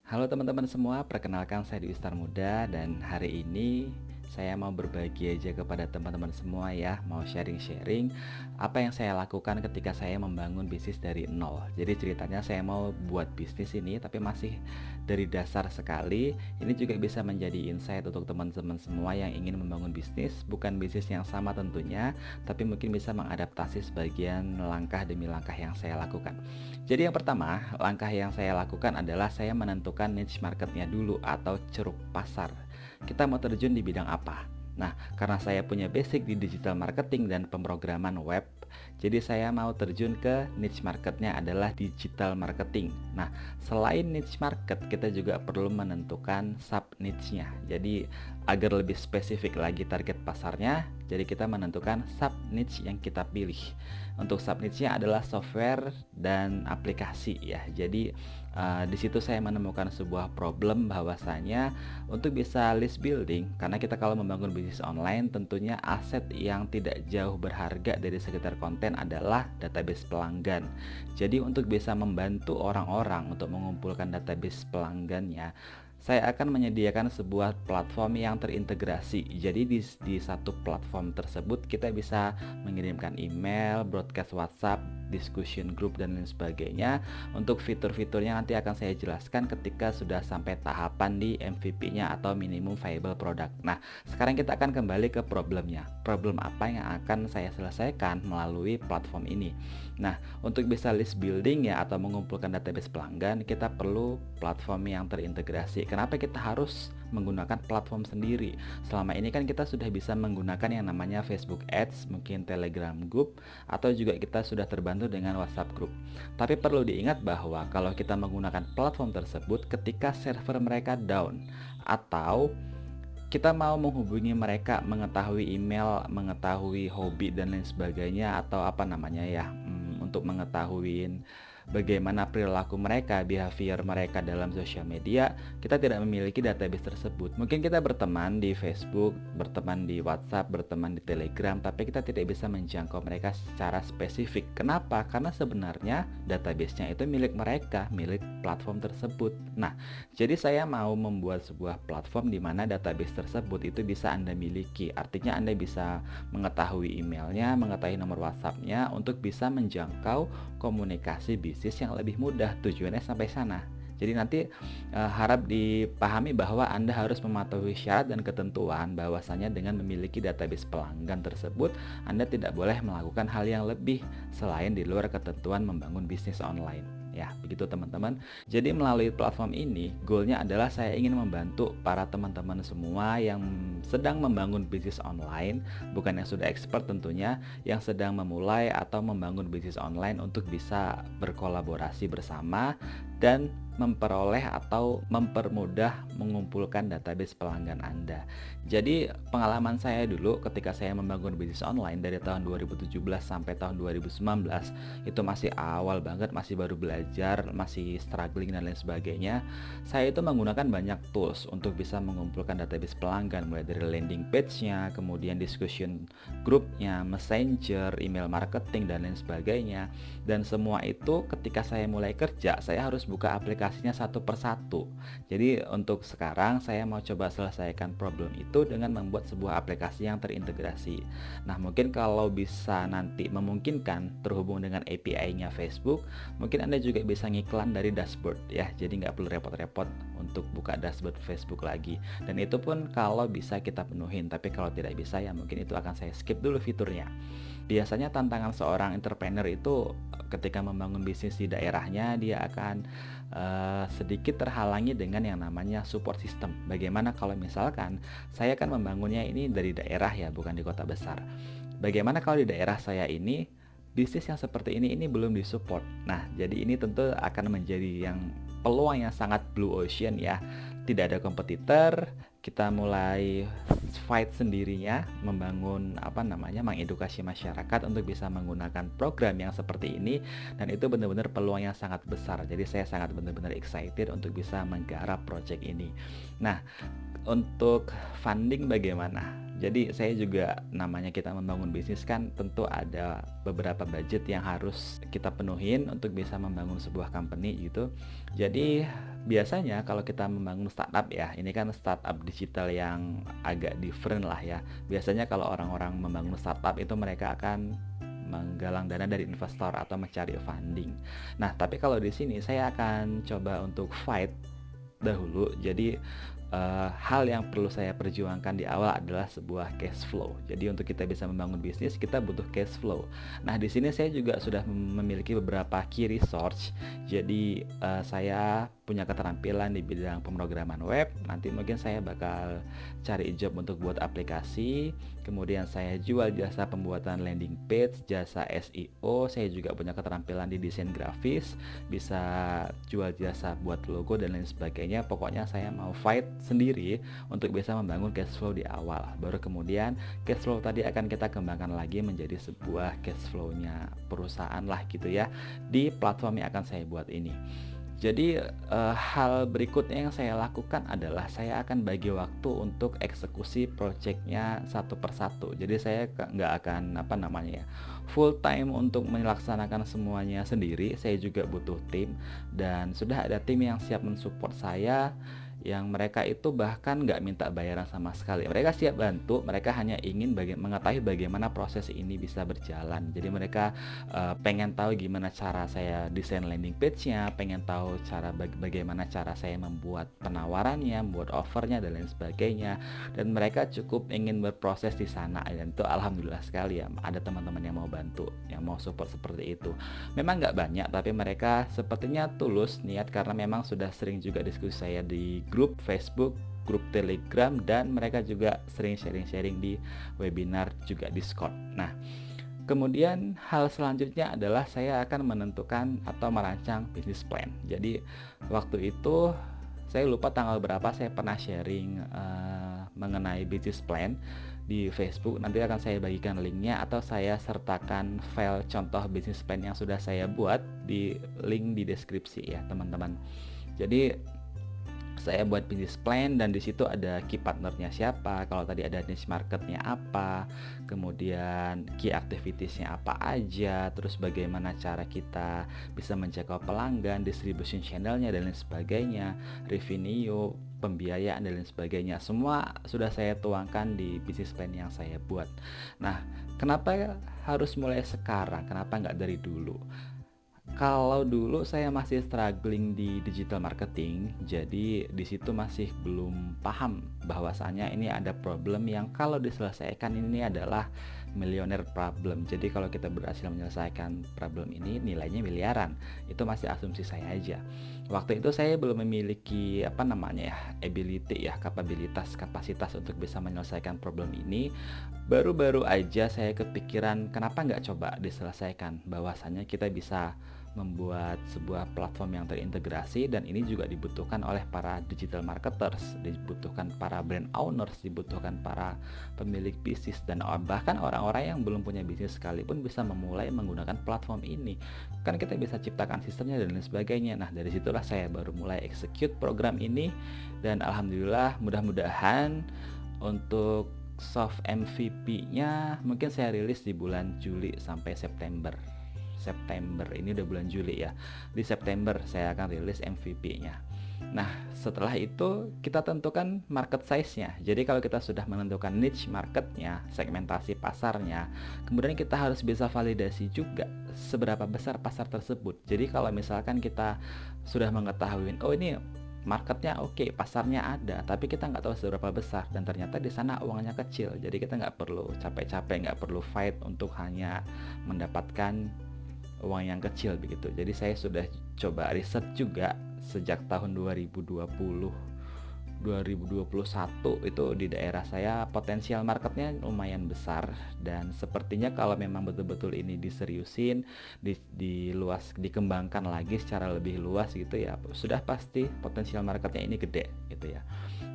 Halo teman-teman semua, perkenalkan saya Dwi Star Muda dan hari ini saya mau berbagi aja kepada teman-teman semua ya, mau sharing-sharing apa yang saya lakukan ketika saya membangun bisnis dari nol. Jadi ceritanya saya mau buat bisnis ini tapi masih dari dasar sekali. Ini juga bisa menjadi insight untuk teman-teman semua yang ingin membangun bisnis, bukan bisnis yang sama tentunya, tapi mungkin bisa mengadaptasi sebagian langkah demi langkah yang saya lakukan. Jadi yang pertama, langkah yang saya lakukan adalah saya menentukan niche marketnya dulu atau ceruk pasar. Kita mau terjun di bidang apa? Nah, karena saya punya basic di digital marketing dan pemrograman web, jadi saya mau terjun ke niche marketnya adalah digital marketing. Nah, selain niche market, kita juga perlu menentukan sub niche-nya. Jadi, agar lebih spesifik lagi target pasarnya, jadi kita menentukan sub niche yang kita pilih. Untuk sub niche-nya adalah software dan aplikasi ya. Jadi, di situ saya menemukan sebuah problem bahwasanya untuk bisa list building, karena kita kalau membangun bisnis online tentunya aset yang tidak jauh berharga dari sekitar konten adalah database pelanggan. Jadi untuk bisa membantu orang-orang untuk mengumpulkan database pelanggannya, saya akan menyediakan sebuah platform yang terintegrasi. Jadi di satu platform tersebut kita bisa mengirimkan email, broadcast WhatsApp, discussion group dan lain sebagainya. Untuk fitur-fiturnya nanti akan saya jelaskan ketika sudah sampai tahapan di MVP-nya atau minimum viable product. Nah, sekarang kita akan kembali ke problemnya. Problem apa yang akan saya selesaikan melalui platform ini? Nah, untuk bisa list building ya atau mengumpulkan database pelanggan, kita perlu platform yang terintegrasi. Kenapa kita harus menggunakan platform sendiri? Selama ini kan kita sudah bisa menggunakan yang namanya Facebook Ads, mungkin Telegram Group, atau juga kita sudah terbantu dengan WhatsApp Group. Tapi perlu diingat bahwa kalau kita menggunakan platform tersebut ketika server mereka down atau kita mau menghubungi mereka, mengetahui email, mengetahui hobi dan lain sebagainya, atau apa namanya ya, untuk mengetahui bagaimana perilaku mereka, behavior mereka dalam sosial media, kita tidak memiliki database tersebut. Mungkin kita berteman di Facebook, berteman di WhatsApp, berteman di Telegram, tapi kita tidak bisa menjangkau mereka secara spesifik. Kenapa? Karena sebenarnya database-nya itu milik mereka, milik platform tersebut. Nah, jadi saya mau membuat sebuah platform di mana database tersebut itu bisa Anda miliki. Artinya Anda bisa mengetahui emailnya, mengetahui nomor WhatsApp-nya untuk bisa menjangkau komunikasi bisnis yang lebih mudah. Tujuannya sampai sana. Jadi nanti harap dipahami bahwa Anda harus mematuhi syarat dan ketentuan bahwasanya dengan memiliki database pelanggan tersebut, Anda tidak boleh melakukan hal yang lebih selain di luar ketentuan membangun bisnis online. Ya, begitu teman-teman. Jadi melalui platform ini, goalnya adalah saya ingin membantu para teman-teman semua yang sedang membangun bisnis online, bukan yang sudah expert tentunya, yang sedang memulai atau membangun bisnis online untuk bisa berkolaborasi bersama dan memperoleh atau mempermudah mengumpulkan database pelanggan Anda. Jadi pengalaman saya dulu ketika saya membangun bisnis online dari tahun 2017 sampai tahun 2019 itu masih awal banget, masih baru belajar, masih struggling dan lain sebagainya. Saya itu menggunakan banyak tools untuk bisa mengumpulkan database pelanggan, mulai dari landing page-nya, kemudian discussion group-nya, messenger, email marketing dan lain sebagainya. Dan semua itu ketika saya mulai kerja, saya harus buka aplikasinya satu persatu. Jadi untuk sekarang saya mau coba selesaikan problem itu dengan membuat sebuah aplikasi yang terintegrasi. Nah, mungkin kalau bisa nanti memungkinkan terhubung dengan API-nya Facebook, mungkin Anda juga bisa ngiklan dari dashboard ya. Jadi nggak perlu repot-repot untuk buka dashboard Facebook lagi. Dan itu pun kalau bisa kita penuhin. Tapi kalau tidak bisa ya mungkin itu akan saya skip dulu fiturnya. Biasanya tantangan seorang entrepreneur itu ketika membangun bisnis di daerahnya, dia akan sedikit terhalangi dengan yang namanya support system. Bagaimana kalau misalkan saya kan membangunnya ini dari daerah ya, bukan di kota besar. Bagaimana kalau di daerah saya ini bisnis yang seperti ini belum disupport. Nah, jadi ini tentu akan menjadi yang peluang yang sangat blue ocean ya. Tidak ada kompetitor, kita mulai fight sendirinya, membangun mengedukasi masyarakat untuk bisa menggunakan program yang seperti ini, dan itu benar-benar peluang yang sangat besar. Jadi saya sangat benar-benar excited untuk bisa menggarap project ini. Nah, Untuk funding bagaimana? Jadi saya juga namanya kita membangun bisnis kan tentu ada beberapa budget yang harus kita penuhin untuk bisa membangun sebuah company gitu. Jadi biasanya kalau kita membangun startup ya, ini kan startup digital yang agak different lah ya. Biasanya kalau orang-orang membangun startup itu mereka akan menggalang dana dari investor atau mencari funding. Nah, tapi kalau di sini saya akan coba untuk fight dahulu. Jadi hal yang perlu saya perjuangkan di awal adalah sebuah cash flow. Jadi untuk kita bisa membangun bisnis kita butuh cash flow. Nah, di sini saya juga sudah memiliki beberapa key resource. Jadi saya punya keterampilan di bidang pemrograman web. Nanti mungkin saya bakal cari job untuk buat aplikasi. Kemudian saya jual jasa pembuatan landing page, jasa SEO. Saya juga punya keterampilan di desain grafis, bisa jual jasa buat logo dan lain sebagainya. Pokoknya saya mau fight sendiri untuk bisa membangun cash flow di awal. Baru kemudian cash flow tadi akan kita kembangkan lagi menjadi sebuah cash flow-nya perusahaan lah gitu ya, di platform yang akan saya buat ini. Jadi hal berikutnya yang saya lakukan adalah saya akan bagi waktu untuk eksekusi projectnya satu persatu. Jadi saya nggak akan full time untuk melaksanakan semuanya sendiri. Saya juga butuh tim, dan sudah ada tim yang siap mensupport saya, yang mereka itu bahkan nggak minta bayaran sama sekali. Mereka siap bantu, mereka hanya ingin mengetahui bagaimana proses ini bisa berjalan. Jadi mereka pengen tahu gimana cara saya desain landing page-nya, pengen tahu bagaimana cara saya membuat penawarannya, membuat offernya dan lain sebagainya. Dan mereka cukup ingin berproses di sana, dan itu alhamdulillah sekali ya, ada teman-teman yang mau bantu, yang mau support seperti itu. Memang nggak banyak, tapi mereka sepertinya tulus niat karena memang sudah sering juga diskusi saya di grup Facebook, grup Telegram, dan mereka juga sering sharing-sharing di webinar juga Discord. Nah, kemudian hal selanjutnya adalah saya akan menentukan atau merancang business plan. Jadi waktu itu saya lupa tanggal berapa saya pernah sharing mengenai business plan di Facebook. Nanti akan saya bagikan linknya, atau saya sertakan file contoh business plan yang sudah saya buat di link di deskripsi ya teman-teman. Jadi saya buat business plan, dan di situ ada key partnernya siapa, kalau tadi ada niche marketnya apa, kemudian key activitiesnya apa aja, terus bagaimana cara kita bisa menjangkau pelanggan, distribution channelnya dan lain sebagainya, revenue, pembiayaan dan lain sebagainya. Semua sudah saya tuangkan di business plan yang saya buat. Nah, kenapa harus mulai sekarang? Kenapa nggak dari dulu? Kalau dulu saya masih struggling di digital marketing, jadi di situ masih belum paham bahwasanya ini ada problem yang kalau diselesaikan ini adalah millionaire problem. Jadi kalau kita berhasil menyelesaikan problem ini nilainya miliaran. Itu masih asumsi saya aja. Waktu itu saya belum memiliki kapasitas untuk bisa menyelesaikan problem ini. Baru-baru aja saya kepikiran kenapa nggak coba diselesaikan, bahwasanya kita bisa membuat sebuah platform yang terintegrasi, dan ini juga dibutuhkan oleh para digital marketers, dibutuhkan para brand owners, dibutuhkan para pemilik bisnis, dan bahkan orang-orang yang belum punya bisnis sekalipun bisa memulai menggunakan platform ini. Kan kita bisa ciptakan sistemnya dan lain sebagainya. Nah, dari situlah saya baru mulai execute program ini, dan alhamdulillah mudah-mudahan untuk soft MVP-nya mungkin saya rilis di bulan Juli sampai September ini udah bulan Juli ya. Di September saya akan rilis MVP-nya. Nah, setelah itu kita tentukan market size-nya. Jadi kalau kita sudah menentukan niche marketnya, segmentasi pasarnya, kemudian kita harus bisa validasi juga seberapa besar pasar tersebut. Jadi kalau misalkan kita sudah mengetahui, oh ini marketnya oke, pasarnya ada, tapi kita nggak tahu seberapa besar, dan ternyata di sana uangnya kecil. Jadi kita nggak perlu capek-capek, nggak perlu fight untuk hanya mendapatkan uang yang kecil begitu. Jadi saya sudah coba riset juga sejak tahun 2021 itu di daerah saya potensial marketnya lumayan besar, dan sepertinya kalau memang betul-betul ini diseriusin, dikembangkan lagi secara lebih luas gitu ya, sudah pasti potensial marketnya ini gede gitu ya.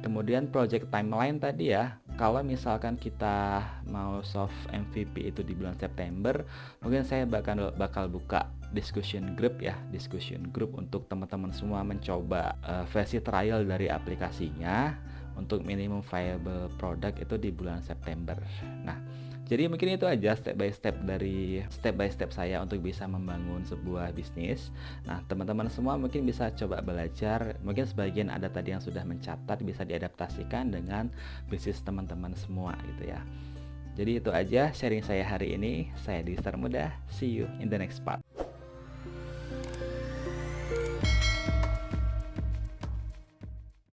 Kemudian project timeline tadi ya, kalau misalkan kita mau soft MVP itu di bulan September, mungkin saya bakal buka discussion group untuk teman-teman semua mencoba versi trial dari aplikasinya untuk minimum viable product itu di bulan September. Nah, jadi mungkin itu aja step by step saya untuk bisa membangun sebuah bisnis. Nah, teman-teman semua mungkin bisa coba belajar. Mungkin sebagian ada tadi yang sudah mencatat, bisa diadaptasikan dengan bisnis teman-teman semua gitu ya. Jadi itu aja sharing saya hari ini. Saya di Star Muda. See you in the next part.